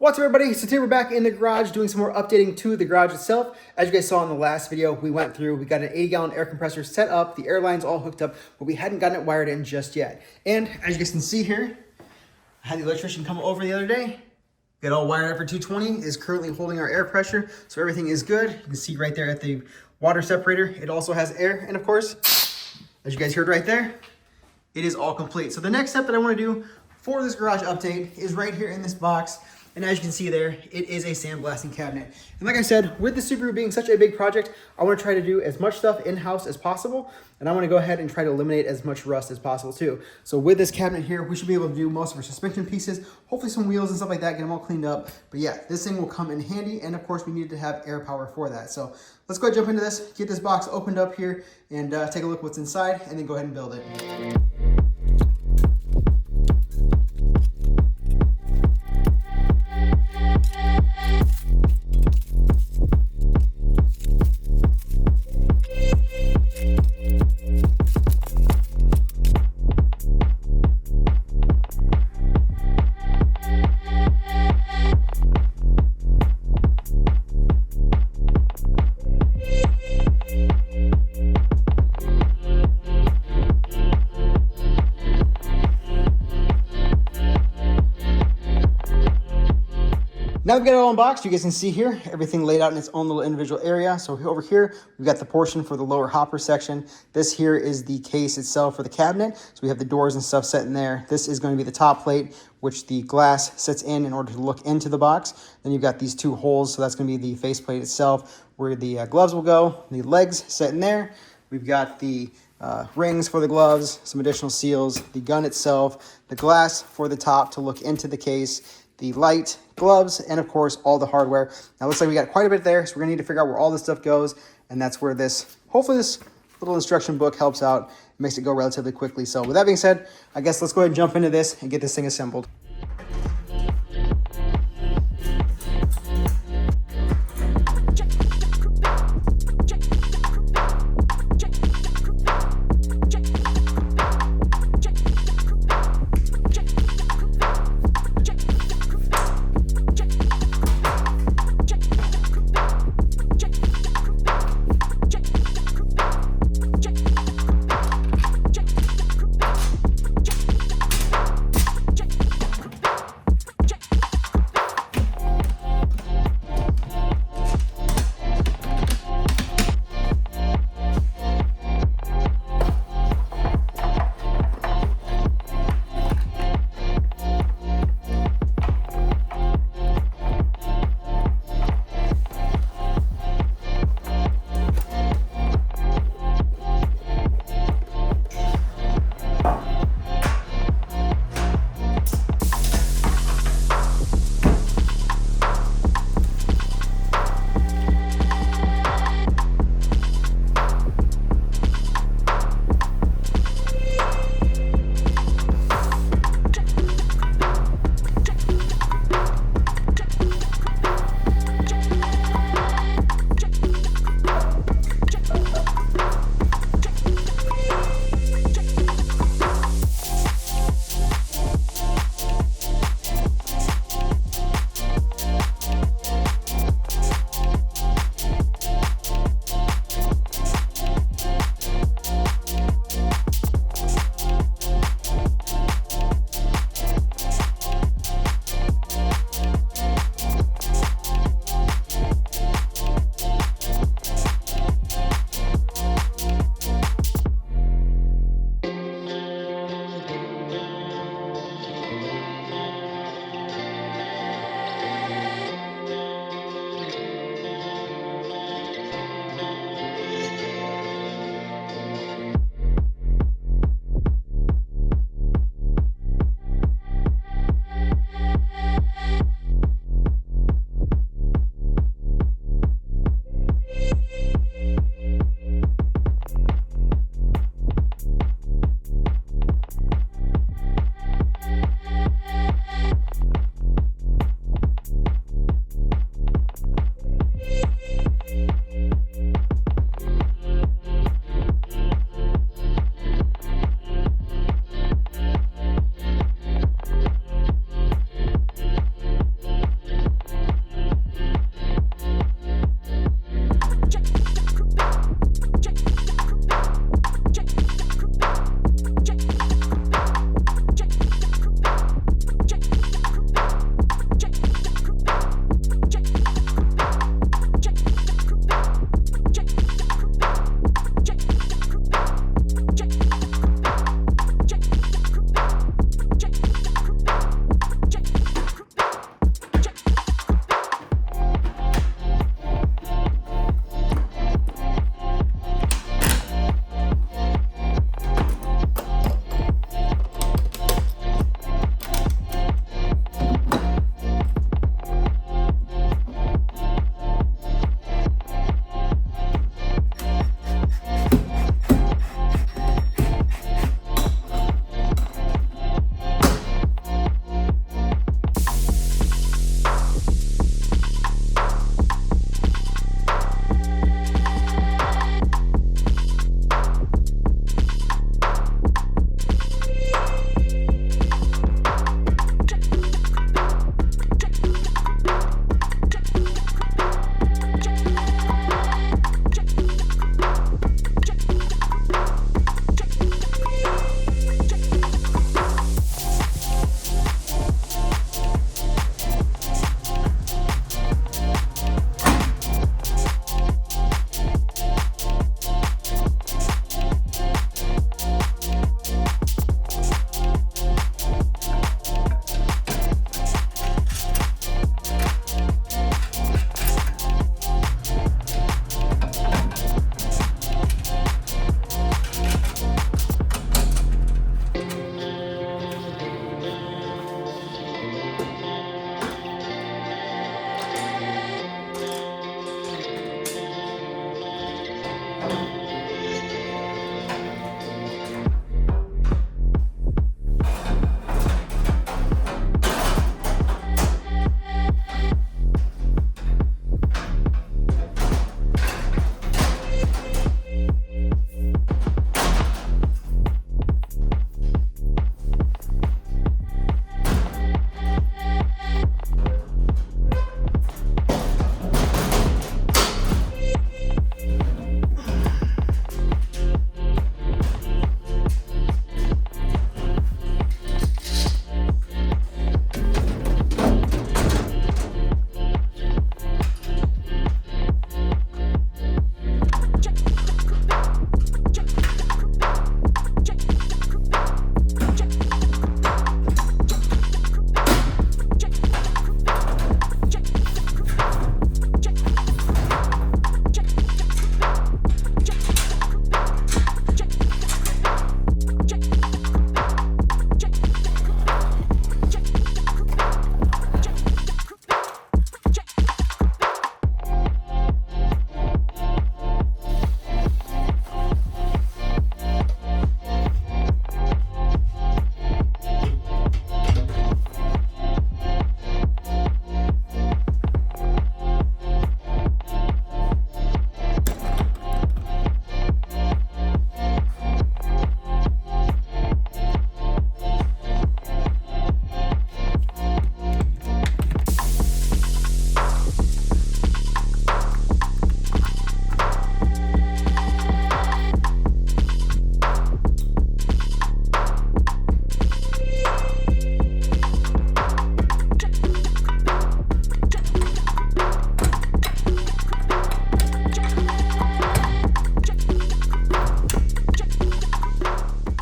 What's up, everybody? So today we're back in the garage doing some more updating to the garage itself. As you guys saw in the last video, we got an 80-gallon air compressor set up, the air lines all hooked up, but we hadn't gotten it wired in just yet. And as you guys can see here, I had the electrician come over the other day, got all wired up for 220, is currently holding our air pressure, so everything is good. You can see right there at the water separator, it also has air, and of course, as you guys heard right there, it is all complete. So the next step that I want to do for this garage update is right here in this box. And as you can see there, it is a sandblasting cabinet. And like I said, with the Subaru being such a big project, I want to try to do as much stuff in-house as possible. And I want to go ahead and try to eliminate as much rust as possible too. So with this cabinet here, we should be able to do most of our suspension pieces, hopefully some wheels and stuff like that, get them all cleaned up. But yeah, this thing will come in handy. And of course, we need to have air power for that. So let's go ahead and jump into this, get this box opened up here, and take a look what's inside, and then go ahead and build it. Now we've got it all unboxed. You guys can see here, everything laid out in its own little individual area. So over here, we've got the portion for the lower hopper section. This here is the case itself for the cabinet. So we have the doors and stuff set in there. This is going to be the top plate, which the glass sits in order to look into the box. Then you've got these two holes. So that's going to be the faceplate itself, where the gloves will go. The legs set in there. We've got the rings for the gloves, some additional seals, the gun itself, the glass for the top to look into the case, the light, gloves, and of course, all the hardware. Now, it looks like we got quite a bit there, so we're gonna need to figure out where all this stuff goes, and that's where hopefully this little instruction book helps out, makes it go relatively quickly. So with that being said, I guess let's go ahead and jump into this and get this thing assembled.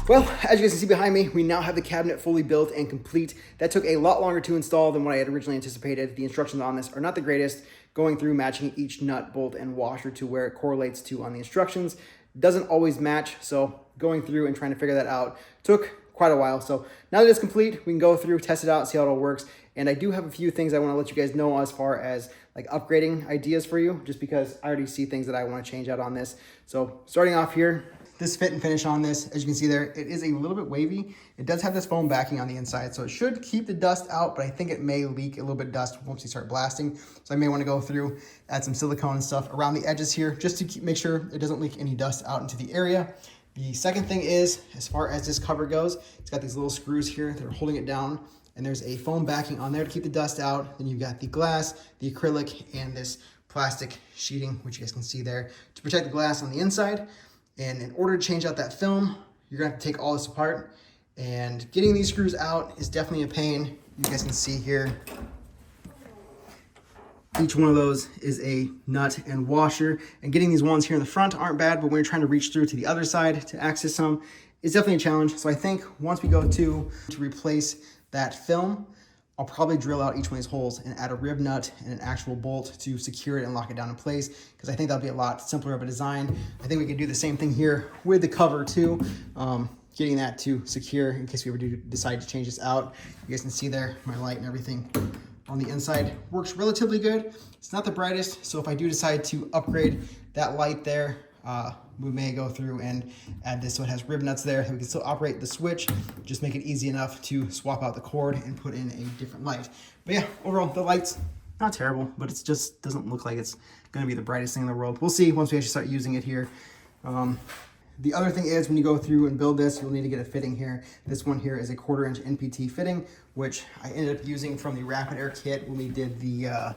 Well, as you guys can see behind me, we now have the cabinet fully built and complete. That took a lot longer to install than what I had originally anticipated. The instructions on this are not the greatest. Going through matching each nut, bolt, and washer to where it correlates to on the instructions doesn't always match. So going through and trying to figure that out took quite a while. So now that it's complete, we can go through, test it out, see how it all works. And I do have a few things I want to let you guys know as far as like upgrading ideas for you, just because I already see things that I want to change out on this. So starting off here, this fit and finish on this, as you can see there, it is a little bit wavy. It does have this foam backing on the inside, so it should keep the dust out, but I think it may leak a little bit of dust once you start blasting. So I may want to go through, add some silicone and stuff around the edges here, just to make sure it doesn't leak any dust out into the area. The second thing is, as far as this cover goes, it's got these little screws here that are holding it down, and there's a foam backing on there to keep the dust out. Then you've got the glass, the acrylic, and this plastic sheeting, which you guys can see there, to protect the glass on the inside. And in order to change out that film, you're gonna have to take all this apart. And getting these screws out is definitely a pain. You guys can see here, each one of those is a nut and washer. And getting these ones here in the front aren't bad, but when you're trying to reach through to the other side to access some, it's definitely a challenge. So I think once we go to replace that film, I'll probably drill out each one of these holes and add a rib nut and an actual bolt to secure it and lock it down in place, because I think that'll be a lot simpler of a design. I think we could do the same thing here with the cover too, getting that to secure in case we ever do decide to change this out. You guys can see there, my light and everything on the inside works relatively good. It's not the brightest, so if I do decide to upgrade that light there, we may go through and add this so it has rib nuts there. We can still operate the switch, just make it easy enough to swap out the cord and put in a different light. But yeah, overall, the light's not terrible, but it just doesn't look like it's gonna be the brightest thing in the world. We'll see once we actually start using it here. The other thing is, when you go through and build this, you'll need to get a fitting here. This one here is a 1/4 inch NPT fitting, which I ended up using from the Rapid Air kit when we did the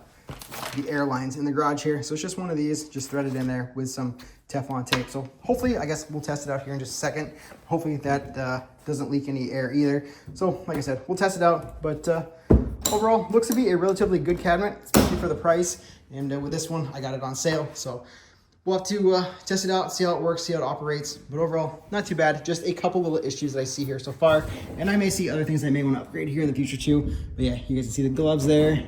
air lines in the garage here. So it's just one of these, just threaded in there with some Teflon tape. So hopefully, I guess we'll test it out here in just a second. Hopefully that doesn't leak any air either. So like I said, we'll test it out, but overall looks to be a relatively good cabinet, especially for the price. And with this one, I got it on sale. So we'll have to test it out, see how it works, see how it operates. But overall, not too bad. Just a couple little issues that I see here so far. And I may see other things I may want to upgrade here in the future too. But yeah, you guys can see the gloves there.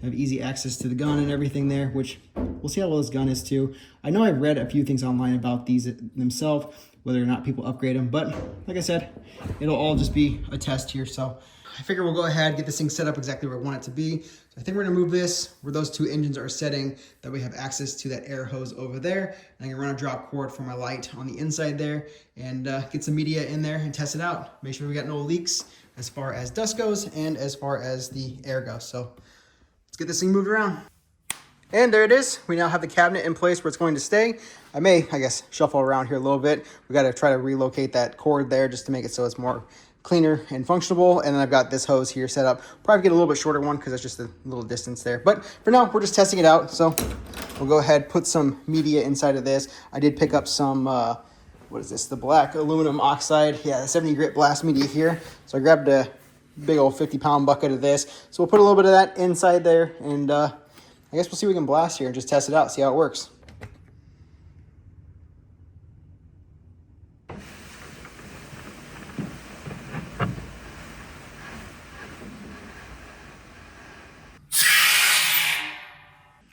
Have easy access to the gun and everything there, which we'll see how well this gun is too. I know I've read a few things online about these themselves, whether or not people upgrade them, but like I said, it'll all just be a test here. So I figure we'll go ahead, get this thing set up exactly where I want it to be. So I think we're gonna move this where those two engines are setting, that we have access to that air hose over there. And I'm gonna run a drop cord for my light on the inside there and get some media in there and test it out. Make sure we got no leaks as far as dust goes and as far as the air goes. So let's get this thing moved around. And there it is. We now have the cabinet in place where it's going to stay. I may, I guess, shuffle around here a little bit. We got to try to relocate that cord there just to make it so it's more cleaner and functional. And then I've got this hose here set up. Probably get a little bit shorter one because it's just a little distance there. But for now, we're just testing it out. So we'll go ahead, put some media inside of this. I did pick up some, what is this? The black aluminum oxide. Yeah, the 70 grit blast media here. So I grabbed a big old 50-pound bucket of this. So we'll put a little bit of that inside there, and I guess we'll see if we can blast here and just test it out, see how it works.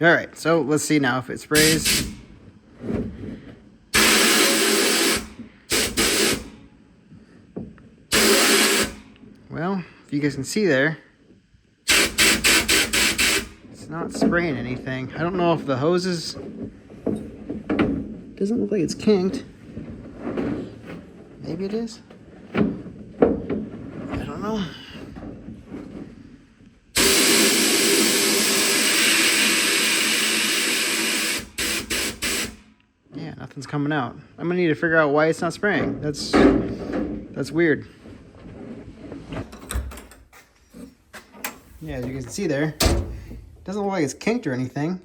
All right, so let's see now if it sprays. Well, if you guys can see there, it's not spraying anything. I don't know if the hoses, doesn't look like it's kinked. Maybe it is. I don't know. Yeah, nothing's coming out. I'm gonna need to figure out why it's not spraying. That's weird. Yeah, as you can see there, it doesn't look like it's kinked or anything.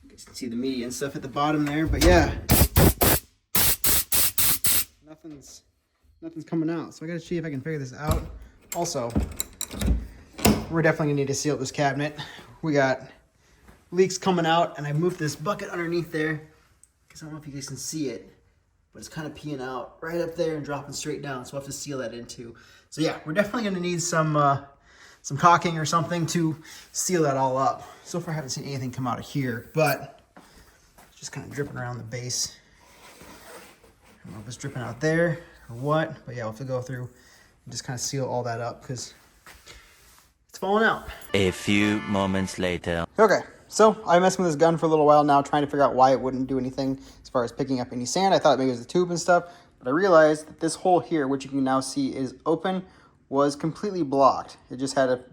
You guys can see the media and stuff at the bottom there, but yeah, nothing's coming out. So I gotta see if I can figure this out. Also, we're definitely gonna need to seal this cabinet. We got leaks coming out, and I moved this bucket underneath there because I don't know if you guys can see it. but it's kind of peeing out right up there and dropping straight down. So we'll have to seal that in too. So yeah, we're definitely gonna need some caulking or something to seal that all up. So far I haven't seen anything come out of here, but it's just kind of dripping around the base. I don't know if it's dripping out there or what, but yeah, we'll have to go through and just kind of seal all that up because it's falling out. A few moments later. Okay, so I've been messing with this gun for a little while now, trying to figure out why it wouldn't do anything as far as picking up any sand. I thought maybe it was the tube and stuff, but I realized that this hole here, which you can now see is open, was completely blocked. It just had a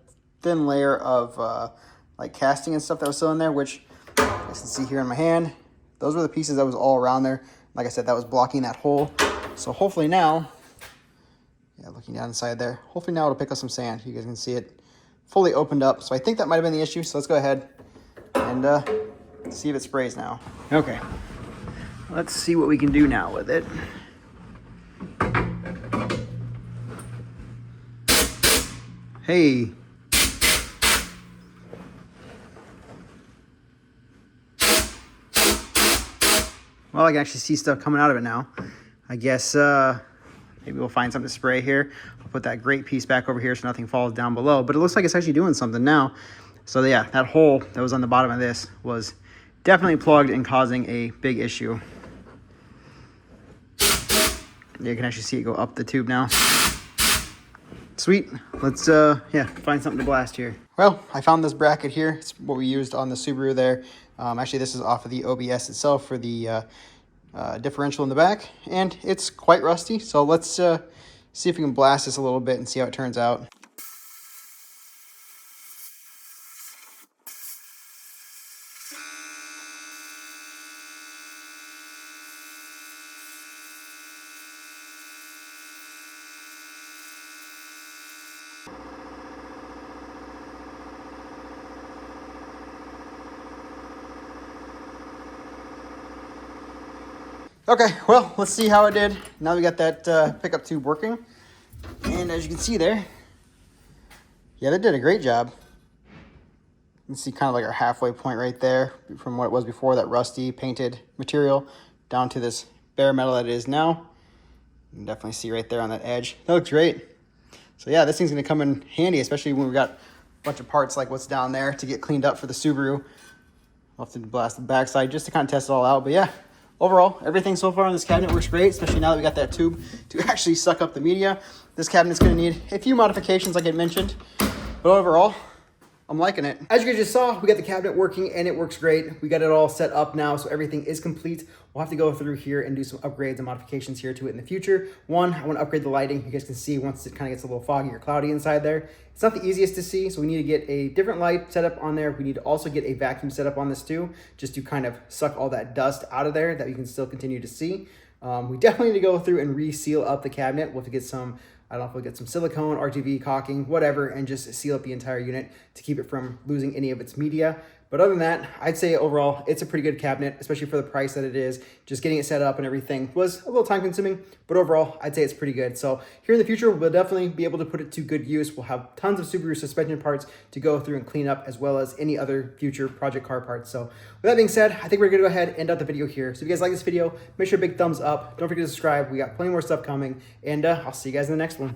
thin layer of like casting and stuff that was still in there, which you guys can see here in my hand. Those were the pieces that was all around there. Like I said, that was blocking that hole. So hopefully now, yeah, looking down inside there, hopefully now it'll pick up some sand. You guys can see it fully opened up. So I think that might have been the issue. So let's go ahead and see if it sprays now. Okay, let's see what we can do now with it. Hey. Well, I can actually see stuff coming out of it now. I guess maybe we'll find something to spray here. I'll put that grate piece back over here so nothing falls down below. But it looks like it's actually doing something now. So yeah, that hole that was on the bottom of this was definitely plugged and causing a big issue. You can actually see it go up the tube now. Sweet. Let's yeah, find something to blast here. Well, I found this bracket here. It's what we used on the Subaru there. Actually, this is off of the OBS itself for the differential in the back, and it's quite rusty. So let's see if we can blast this a little bit and see how it turns out. Okay, well, let's see how it did. Now we got that pickup tube working. And as you can see there, yeah, they did a great job. You can see kind of like our halfway point right there from what it was before, that rusty painted material, down to this bare metal that it is now. You can definitely see right there on that edge. That looks great. So yeah, this thing's gonna come in handy, especially when we've got a bunch of parts like what's down there to get cleaned up for the Subaru. I'll have to blast the backside just to kind of test it all out, but yeah. Overall, everything so far on this cabinet works great, especially now that we got that tube to actually suck up the media. This cabinet's going to need a few modifications like I mentioned, but overall, I'm liking it. As you guys just saw, we got the cabinet working and it works great. We got it all set up now, so everything is complete. We'll have to go through here and do some upgrades and modifications here to it in the future. One, I want to upgrade the lighting. You guys can see once it kind of gets a little foggy or cloudy inside there, it's not the easiest to see, so we need to get a different light set up on there. We need to also get a vacuum set up on this too, just to kind of suck all that dust out of there that we can still continue to see. We definitely need to go through and reseal up the cabinet. We'll have to get some, I don't know if we'll get some silicone, RTV caulking, whatever, and just seal up the entire unit to keep it from losing any of its media. But other than that, I'd say overall, it's a pretty good cabinet, especially for the price that it is. Just getting it set up and everything was a little time consuming, but overall, I'd say it's pretty good. So here in the future, we'll definitely be able to put it to good use. We'll have tons of Subaru suspension parts to go through and clean up, as well as any other future project car parts. So with that being said, I think we're gonna go ahead and end out the video here. So if you guys like this video, make sure a big thumbs up. Don't forget to subscribe. We got plenty more stuff coming, and I'll see you guys in the next one.